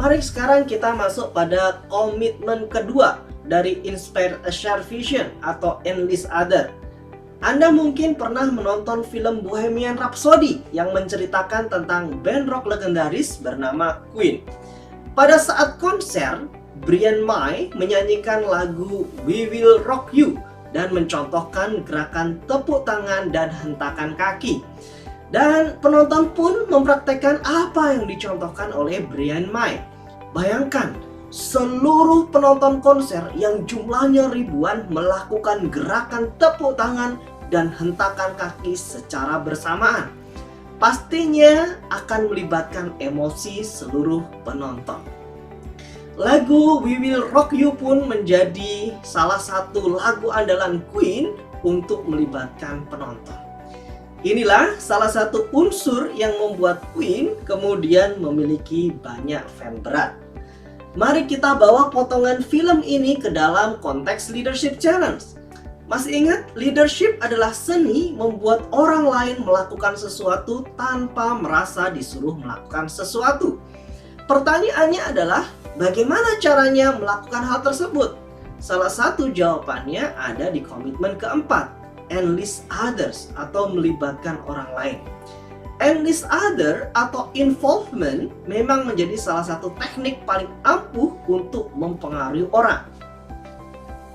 Mari sekarang kita masuk pada komitmen kedua dari Inspire a Shared Vision atau Enlist Other. Anda mungkin pernah menonton film Bohemian Rhapsody yang menceritakan tentang band rock legendaris bernama Queen. Pada saat konser, Brian May menyanyikan lagu We Will Rock You dan mencontohkan gerakan tepuk tangan dan hentakan kaki. Dan penonton pun mempraktekkan apa yang dicontohkan oleh Brian May. Bayangkan, seluruh penonton konser yang jumlahnya ribuan melakukan gerakan tepuk tangan dan hentakan kaki secara bersamaan. Pastinya akan melibatkan emosi seluruh penonton. Lagu We Will Rock You pun menjadi salah satu lagu andalan Queen untuk melibatkan penonton. Inilah salah satu unsur yang membuat Queen kemudian memiliki banyak fan berat. Mari kita bawa potongan film ini ke dalam konteks Leadership Challenge. Masih ingat, leadership adalah seni membuat orang lain melakukan sesuatu tanpa merasa disuruh melakukan sesuatu. Pertanyaannya adalah, bagaimana caranya melakukan hal tersebut? Salah satu jawabannya ada di komitmen keempat, Enlist Others atau melibatkan orang lain. Enlist Other atau involvement memang menjadi salah satu teknik paling ampuh untuk mempengaruhi orang.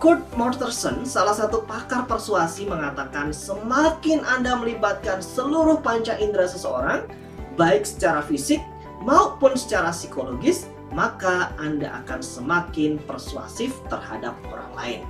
Kurt Mortensen, salah satu pakar persuasi, mengatakan semakin Anda melibatkan seluruh panca indera seseorang, baik secara fisik maupun secara psikologis, maka Anda akan semakin persuasif terhadap orang lain.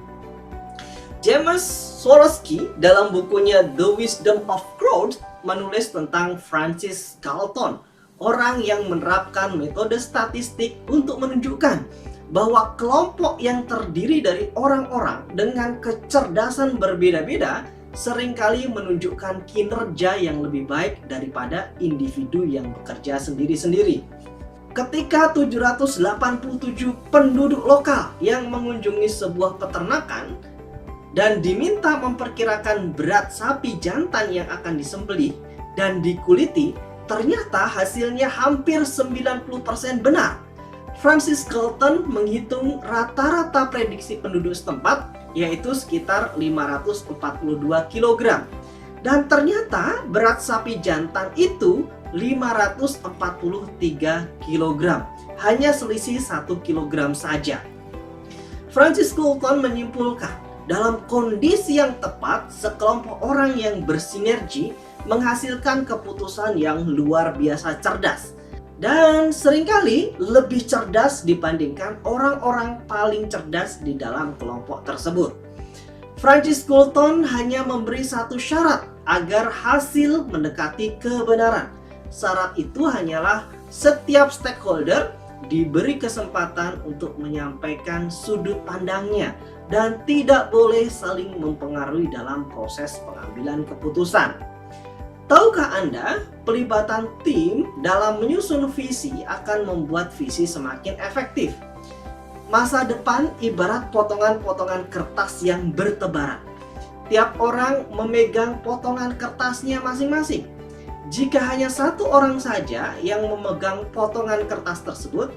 James Swarovski dalam bukunya The Wisdom of Crowds menulis tentang Francis Galton, orang yang menerapkan metode statistik untuk menunjukkan bahwa kelompok yang terdiri dari orang-orang dengan kecerdasan berbeda-beda seringkali menunjukkan kinerja yang lebih baik daripada individu yang bekerja sendiri-sendiri. Ketika 787 penduduk lokal yang mengunjungi sebuah peternakan dan diminta memperkirakan berat sapi jantan yang akan disembelih dan dikuliti, ternyata hasilnya hampir 90% benar. Francis Galton menghitung rata-rata prediksi penduduk setempat, yaitu sekitar 542 kg. Dan ternyata berat sapi jantan itu 543 kg, hanya selisih 1 kg saja. Francis Galton menyimpulkan, dalam kondisi yang tepat, sekelompok orang yang bersinergi menghasilkan keputusan yang luar biasa cerdas. Dan seringkali lebih cerdas dibandingkan orang-orang paling cerdas di dalam kelompok tersebut. Francis Galton hanya memberi satu syarat agar hasil mendekati kebenaran. Syarat itu hanyalah setiap stakeholder diberi kesempatan untuk menyampaikan sudut pandangnya dan tidak boleh saling mempengaruhi dalam proses pengambilan keputusan. Tahukah Anda, pelibatan tim dalam menyusun visi akan membuat visi semakin efektif. Masa depan ibarat potongan-potongan kertas yang bertebaran. Tiap orang memegang potongan kertasnya masing-masing. Jika hanya satu orang saja yang memegang potongan kertas tersebut,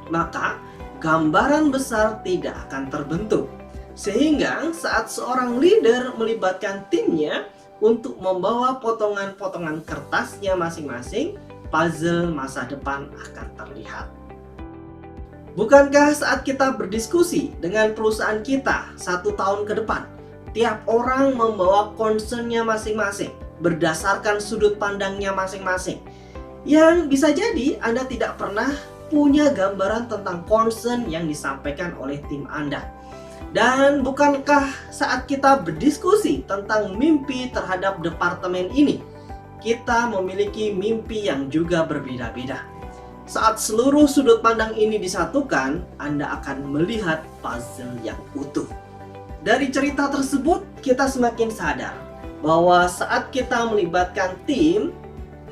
maka gambaran besar tidak akan terbentuk. Sehingga saat seorang leader melibatkan timnya untuk membawa potongan-potongan kertasnya masing-masing, puzzle masa depan akan terlihat. Bukankah saat kita berdiskusi dengan perusahaan kita 1 tahun ke depan, tiap orang membawa concern-nya masing-masing berdasarkan sudut pandangnya masing-masing, yang bisa jadi Anda tidak pernah punya gambaran tentang concern yang disampaikan oleh tim Anda. Dan bukankah saat kita berdiskusi tentang mimpi terhadap departemen ini, kita memiliki mimpi yang juga berbeda-beda. Saat seluruh sudut pandang ini disatukan, Anda akan melihat puzzle yang utuh. Dari cerita tersebut, kita semakin sadar bahwa saat kita melibatkan tim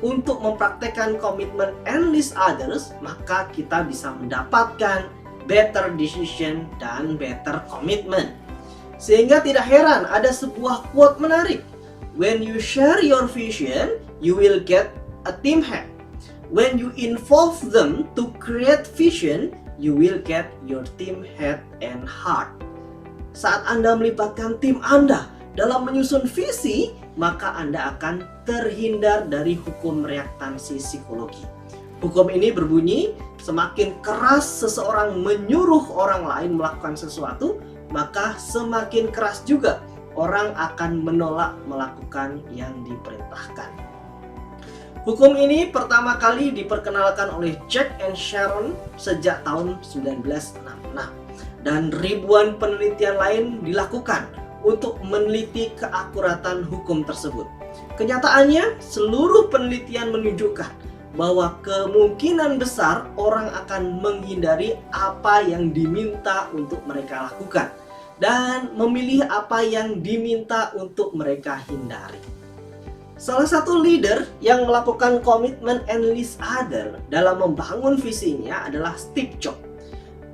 untuk mempraktekkan komitmen Enlist Others, maka kita bisa mendapatkan better decision dan better commitment. Sehingga tidak heran ada sebuah quote menarik. When you share your vision, you will get a team head. When you involve them to create vision, you will get your team head and heart. Saat Anda melibatkan tim Anda dalam menyusun visi, maka Anda akan terhindar dari hukum reaktansi psikologi. Hukum ini berbunyi, semakin keras seseorang menyuruh orang lain melakukan sesuatu, maka semakin keras juga orang akan menolak melakukan yang diperintahkan. Hukum ini pertama kali diperkenalkan oleh Jack and Sharon sejak tahun 1966 dan ribuan penelitian lain dilakukan untuk meneliti keakuratan hukum tersebut. Kenyataannya, seluruh penelitian menunjukkan bahwa kemungkinan besar orang akan menghindari apa yang diminta untuk mereka lakukan dan memilih apa yang diminta untuk mereka hindari. Salah satu leader yang melakukan komitmen and lead other dalam membangun visinya adalah Steve Jobs.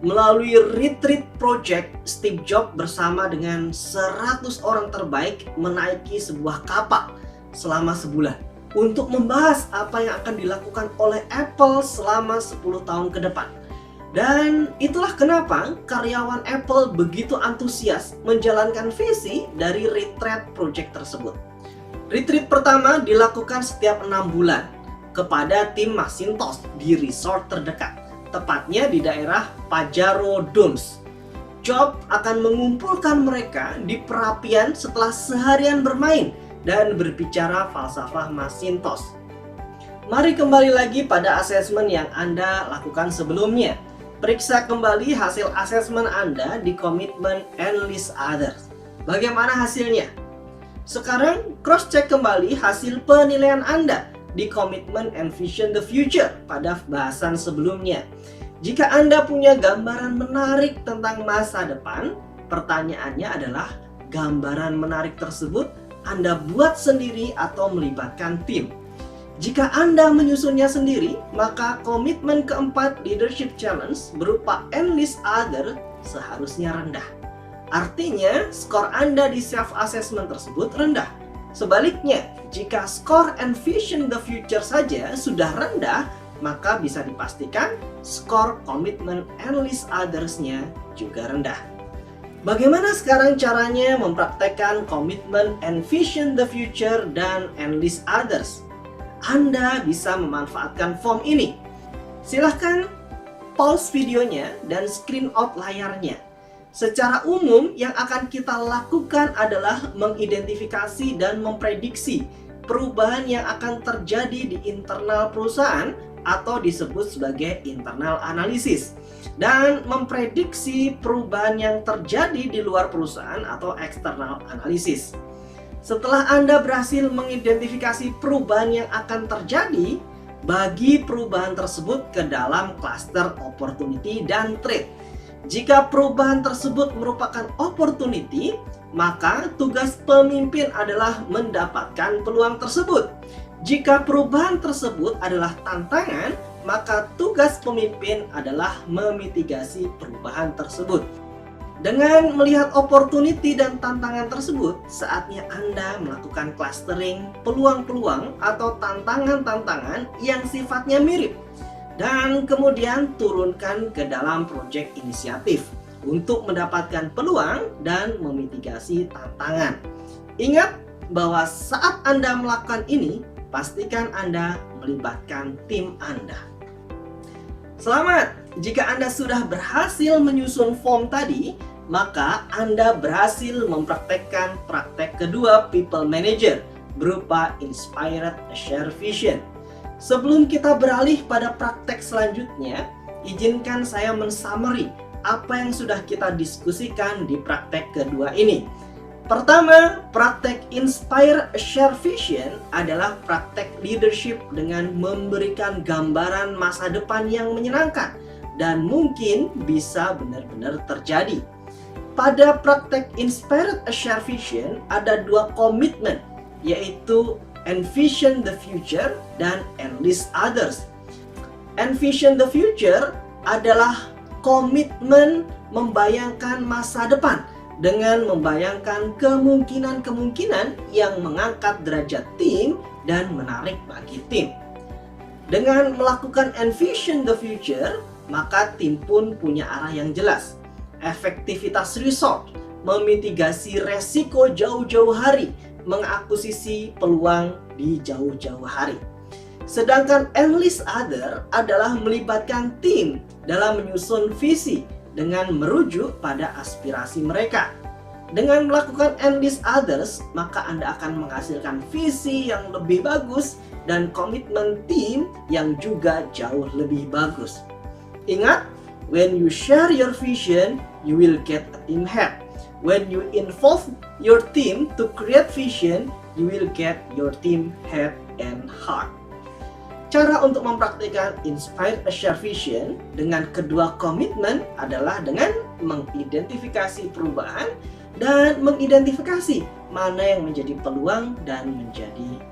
Melalui retreat project, Steve Jobs bersama dengan 100 orang terbaik menaiki sebuah kapal selama sebulan untuk membahas apa yang akan dilakukan oleh Apple selama 10 tahun ke depan. Dan itulah kenapa karyawan Apple begitu antusias menjalankan visi dari retreat project tersebut. Retreat pertama dilakukan setiap 6 bulan kepada tim Macintosh di resort terdekat, tepatnya di daerah Pajaro Dunes. Jobs akan mengumpulkan mereka di perapian setelah seharian bermain dan berbicara falsafah Macintosh. Mari kembali lagi pada asesmen yang Anda lakukan sebelumnya. Periksa kembali hasil asesmen Anda di Commitment and Lead Others. Bagaimana hasilnya? Sekarang cross-check kembali hasil penilaian Anda di Commitment and Vision the Future pada bahasan sebelumnya. Jika Anda punya gambaran menarik tentang masa depan, pertanyaannya adalah gambaran menarik tersebut Anda buat sendiri atau melibatkan tim. Jika Anda menyusunnya sendiri, maka komitmen keempat Leadership Challenge berupa and lead other seharusnya rendah. Artinya, skor Anda di self-assessment tersebut rendah. Sebaliknya, jika skor and vision the future saja sudah rendah, maka bisa dipastikan skor commitment and lead others-nya juga rendah. Bagaimana sekarang caranya mempraktekkan commitment and vision the future dan and lead others? Anda bisa memanfaatkan form ini. Silahkan pause videonya dan screen out layarnya. Secara umum, yang akan kita lakukan adalah mengidentifikasi dan memprediksi perubahan yang akan terjadi di internal perusahaan atau disebut sebagai internal analysis, dan memprediksi perubahan yang terjadi di luar perusahaan atau external analysis. Setelah Anda berhasil mengidentifikasi perubahan yang akan terjadi, bagi perubahan tersebut ke dalam cluster opportunity dan threat. Jika perubahan tersebut merupakan opportunity, maka tugas pemimpin adalah mendapatkan peluang tersebut. Jika perubahan tersebut adalah tantangan, maka tugas pemimpin adalah memitigasi perubahan tersebut. Dengan melihat opportunity dan tantangan tersebut, saatnya Anda melakukan clustering peluang-peluang atau tantangan-tantangan yang sifatnya mirip, dan kemudian turunkan ke dalam proyek inisiatif untuk mendapatkan peluang dan memitigasi tantangan. Ingat bahwa saat Anda melakukan ini, pastikan Anda melibatkan tim Anda. Selamat! Jika Anda sudah berhasil menyusun form tadi, maka Anda berhasil mempraktekkan praktek kedua People Manager berupa Inspired Share Vision. Sebelum kita beralih pada praktek selanjutnya, izinkan saya men-summary apa yang sudah kita diskusikan di praktek kedua ini. Pertama, praktek Inspire Share Vision adalah praktek leadership dengan memberikan gambaran masa depan yang menyenangkan dan mungkin bisa benar-benar terjadi. Pada praktek Inspired Share Vision ada dua komitmen, yaitu Envision the Future dan Enlist Others. Envision the Future adalah komitmen membayangkan masa depan dengan membayangkan kemungkinan-kemungkinan yang mengangkat derajat tim dan menarik bagi tim. Dengan melakukan envision the future, maka tim pun punya arah yang jelas. Efektivitas resort, memitigasi resiko jauh-jauh hari, mengakuisisi peluang di jauh-jauh hari. Sedangkan enlist other adalah melibatkan tim dalam menyusun visi dengan merujuk pada aspirasi mereka. Dengan melakukan enlist others, maka Anda akan menghasilkan visi yang lebih bagus dan komitmen tim yang juga jauh lebih bagus. Ingat, when you share your vision, you will get a team head. When you involve your team to create vision, you will get your team head and heart. Cara untuk mempraktikkan Inspire a Share Vision dengan kedua komitmen adalah dengan mengidentifikasi perubahan dan mengidentifikasi mana yang menjadi peluang dan menjadi